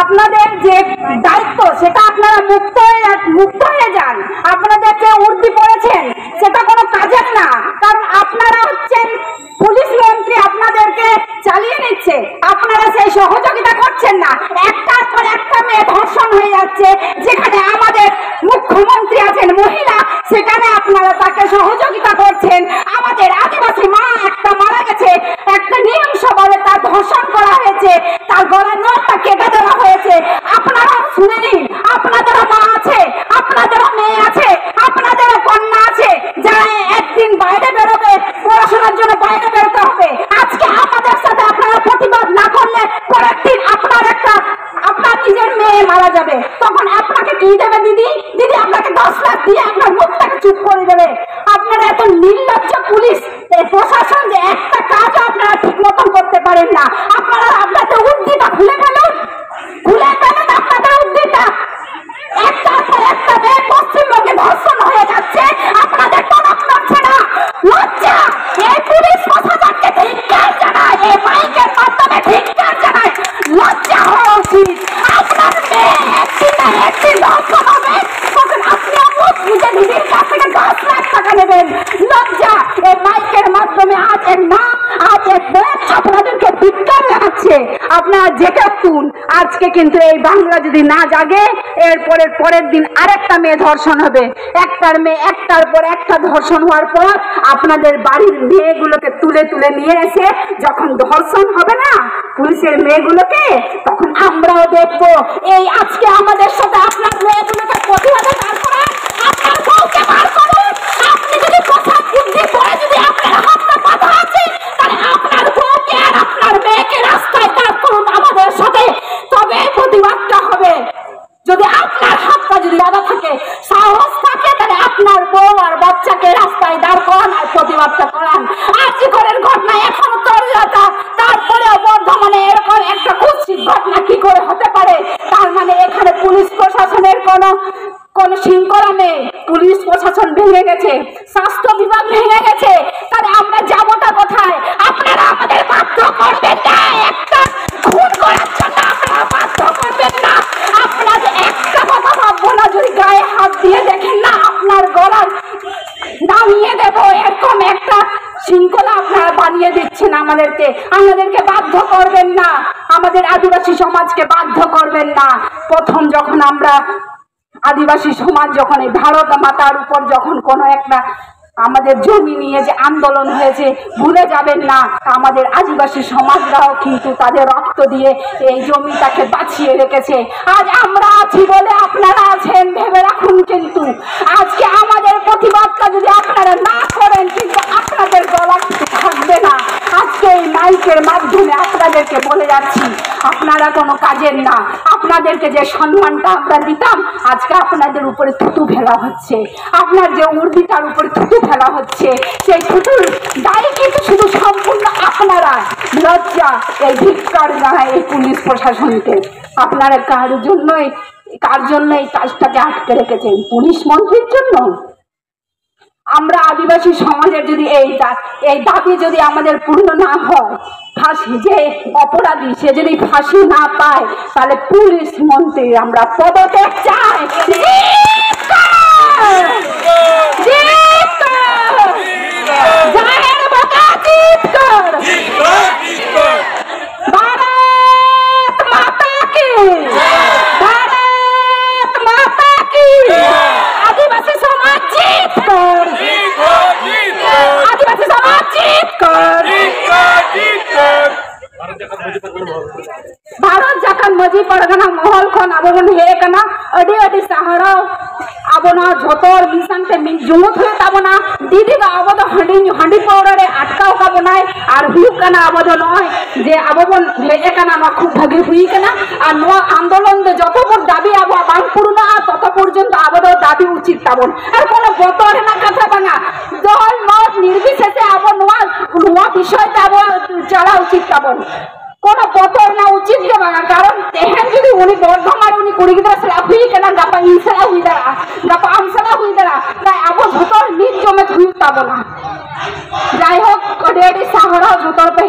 আপনাদের যে দায়িত্ব সেটা আপনারা মুক্ত হয়ে যান। আপনাদের যে উর্দি পড়েছেন সেটা কোনো কাজের না, কারণ আপনারা হচ্ছেন পুলিশ মন্ত্রী, আপনাদেরকে চালিয়ে নিচ্ছে, আপনারা সেই সহযোগিতা করছেন না। একটার পর একটা মেয়ে ধর্ষণ হয়ে যাচ্ছে, যেখানে আমাদের মুখ্যমন্ত্রী আছেন মহিলা, সেখানে আপনারা তাকে সহযোগিতা করছেন। আমাদের আদিবাসী মা একটা মারা গেছে, একটা নিয়মসভাবে তার ধর্ষণ করা হয়েছে, তার গলার নখটা কেটে দেওয়া হয়েছে। আপনারা শুনে নিন, আপনাদেরও মা আছে, আপনাদেরও মেয়ে আছে, আপনাদেরও কন্যা আছে, যারা একদিন বাইরে বেরোবে, পড়াশোনার জন্য বাইরে বেরোতে হবে। আজকে আমাদের সাথে আপনারা প্রতিবাদ না করলে পরের দিন আপনার নিজের মেয়ে মারা যাবে, তখন আপনাকে কি দেবে দিদি? দিদি আপনাকে 10 লাখ দিয়ে আপনার মুখটাকে চুপ করে দেবে। আপনারা এত নির্লজ্জ পুলিশ প্রশাসন যে একটা কাজও আপনারা ঠিক মতন করতে পারেন না। আপনারা আপনাদের উর্দিটা খুলে ফেলুন আপনাদের উর্দিটা। একটার পর একটা মেয়ে পশ্চিমবঙ্গে ধর্ষণ হয়ে যাচ্ছে, আপনাদের টনক নড়ছে না। লজ্জা! এই পুলিশ প্রশাসনকে ধিক্কার জানায়, এই মাইকের মাধ্যমে ধিক্কার জানায়। লজ্জা হওয়া উচিত। আপনার মেয়ে একদিন না একদিন ধর্ষণ হবে, তখন আপনিও মুখ বুঝে দিদির কাছ থেকে 10 লাখ টাকা নেবেন। লজ্জা! এই মাইকের মাধ্যমে আজ এক মা, আজ এক বোন আপনাদেরকে ধিক্কার জানাচ্ছে। আপনারা জেগে উঠুন। আজকে কিন্তু এই বাংলা যদি না জাগে, পরের দিন আরেকটা মেয়ে ধর্ষণ হবে। একটার পর একটা ধর্ষণ হওয়ার পর আপনাদের বাড়ির মেয়েগুলোকে তুলে নিয়ে এসে যখন ধর্ষণ হবে না পুলিশের মেয়েগুলোকে, তখন আমরাও দেখবো। এই আজকে আমাদের সাথে আপনার মেয়েগুলোকে প্রতিবাদে দাঁড় করান, আপনার বউকে বার করুন। আপনি যদি পোশাক বুদ্ধি পরে যদি আপনার হাতটা বাঁধা আছে, তাহলে আপনার বউকে আর আপনার মেয়েকে রাস্তায় দাঁড় করুন আমাদের সাথে, তবে প্রতিবাদটা হবে। যদি আপনার হাতটা যদি বাঁধা থাকে, সাহস থাকে, তাহলে আপনার বউ আর বাচ্চাকে রাস্তায় দাঁড় করান আর প্রতিবাদটা করান। আর্যিকরের ঘটনা এখনো তরুণতা, তারপরেও বর্ধমানে এরকম একটা কুৎসিত ঘটনা কি করে হতে পারে? তার মানে এখানে পুলিশ প্রশাসনের কোন শৃঙ্খলা নেই। পুলিশ প্রশাসন ভেঙে গেছে, স্বাস্থ্য বিভাগ ভেঙে গেছে, তাহলে আমরা যাবোটা কোথায়? আপনারা আমাদের বাধ্য করবেন না, একটা খুন করার জন্য আপনারা বাধ্য করবেন না। আপনাদের একটা কথা ভাববো না, যদি গায়ে হাত দিয়ে দেখেন না আপনার গলা নামিয়ে দেবো, এরকম একটা শৃঙ্খলা আপনারা বানিয়ে দিচ্ছেন আমাদেরকে বাধ্য করবেন না, আমাদের আদিবাসী সমাজকে বাধ্য করবেন না। প্রথম যখন আমরা আদিবাসী সমাজ যখন এই ভারত মাতার উপর যখন কোনো একটা আমাদের জমি নিয়ে যে আন্দোলন হয়েছে, ভুলে যাবেন না আমাদের আদিবাসী সমাজরাও কিন্তু তাদের রক্ত দিয়ে এই জমিটাকে বাঁচিয়ে রেখেছে। আজ আমরা আছি বলে আপনারা আছেন, ভেবে রাখুন। কিন্তু আজকে আমাদের প্রতিবাদটা যদি আপনারা না করেন, কিন্তু আপনাদের গলা থাকবে না। আজকে এই মাইকের মাধ্যমে আপনাদেরকে বলে যাচ্ছি, আপনারা কোনো কাজের না। আপনাদেরকে যে সম্মানটা আমরা দিতাম, আজকে আপনাদের উপরে থুতু ফেলা হচ্ছে, আপনার যে উর্দিটার উপরে থুতু ফেলা হচ্ছে, সেই থুতুর দায়ী কিন্তু শুধু সম্পূর্ণ আপনারা। লজ্জা! এই ধিক্কার জানায় এই পুলিশ প্রশাসনকে। আপনারা কার জন্য এই কাজটাকে আটকে রেখেছেন? পুলিশ মন্ত্রীর জন্য? আমরা আদিবাসী সমাজের যদি এই দাবি যদি আমাদের পূর্ণ না হয়, ফাঁসি যে অপরাধী সে যদি ফাঁসি না পায়, তাহলে পুলিশ মন্ত্রী আমরা পদত্যাগ চাই। আদিবাসী সমাজ জিত কর, আদিবাসী সমাজ জিত কর। भारत जखन मजी परगना महल खन अब हे कना अडी अडी सहारा अब ना झोतर मिशन ते जुमुत हुए तब ना दीदी का अब तो हंडी पाउडरे अटकाव का बनाए और हुई कना अब तो नय जे अब बन लेजे कना ना खूब भागी हुई कना और नो आंदोलन दे যতপুর দাবি अब बांग पूर्ण तत पर्यंत अब तो दाबी उचित तबन और कोनो बतरे ना कथा बांगा दल मत निर्विशेषे अब नुआ विषय अब चला उचित तबन কোনো বতর না উচিত কে বাঙা কারণ তেহেন যদি উনি বর্ধমান উনি কুড়ি গিদরা সেলা হুই কেনা গাপা ইনসালা হুই দাঁড়া গাপা আমসালা হুই দাঁড়া তাই আবো ঝোতর নিজ জমে হুই তাবো না যাই হোক কডেডি সাহরা ঝোতর পে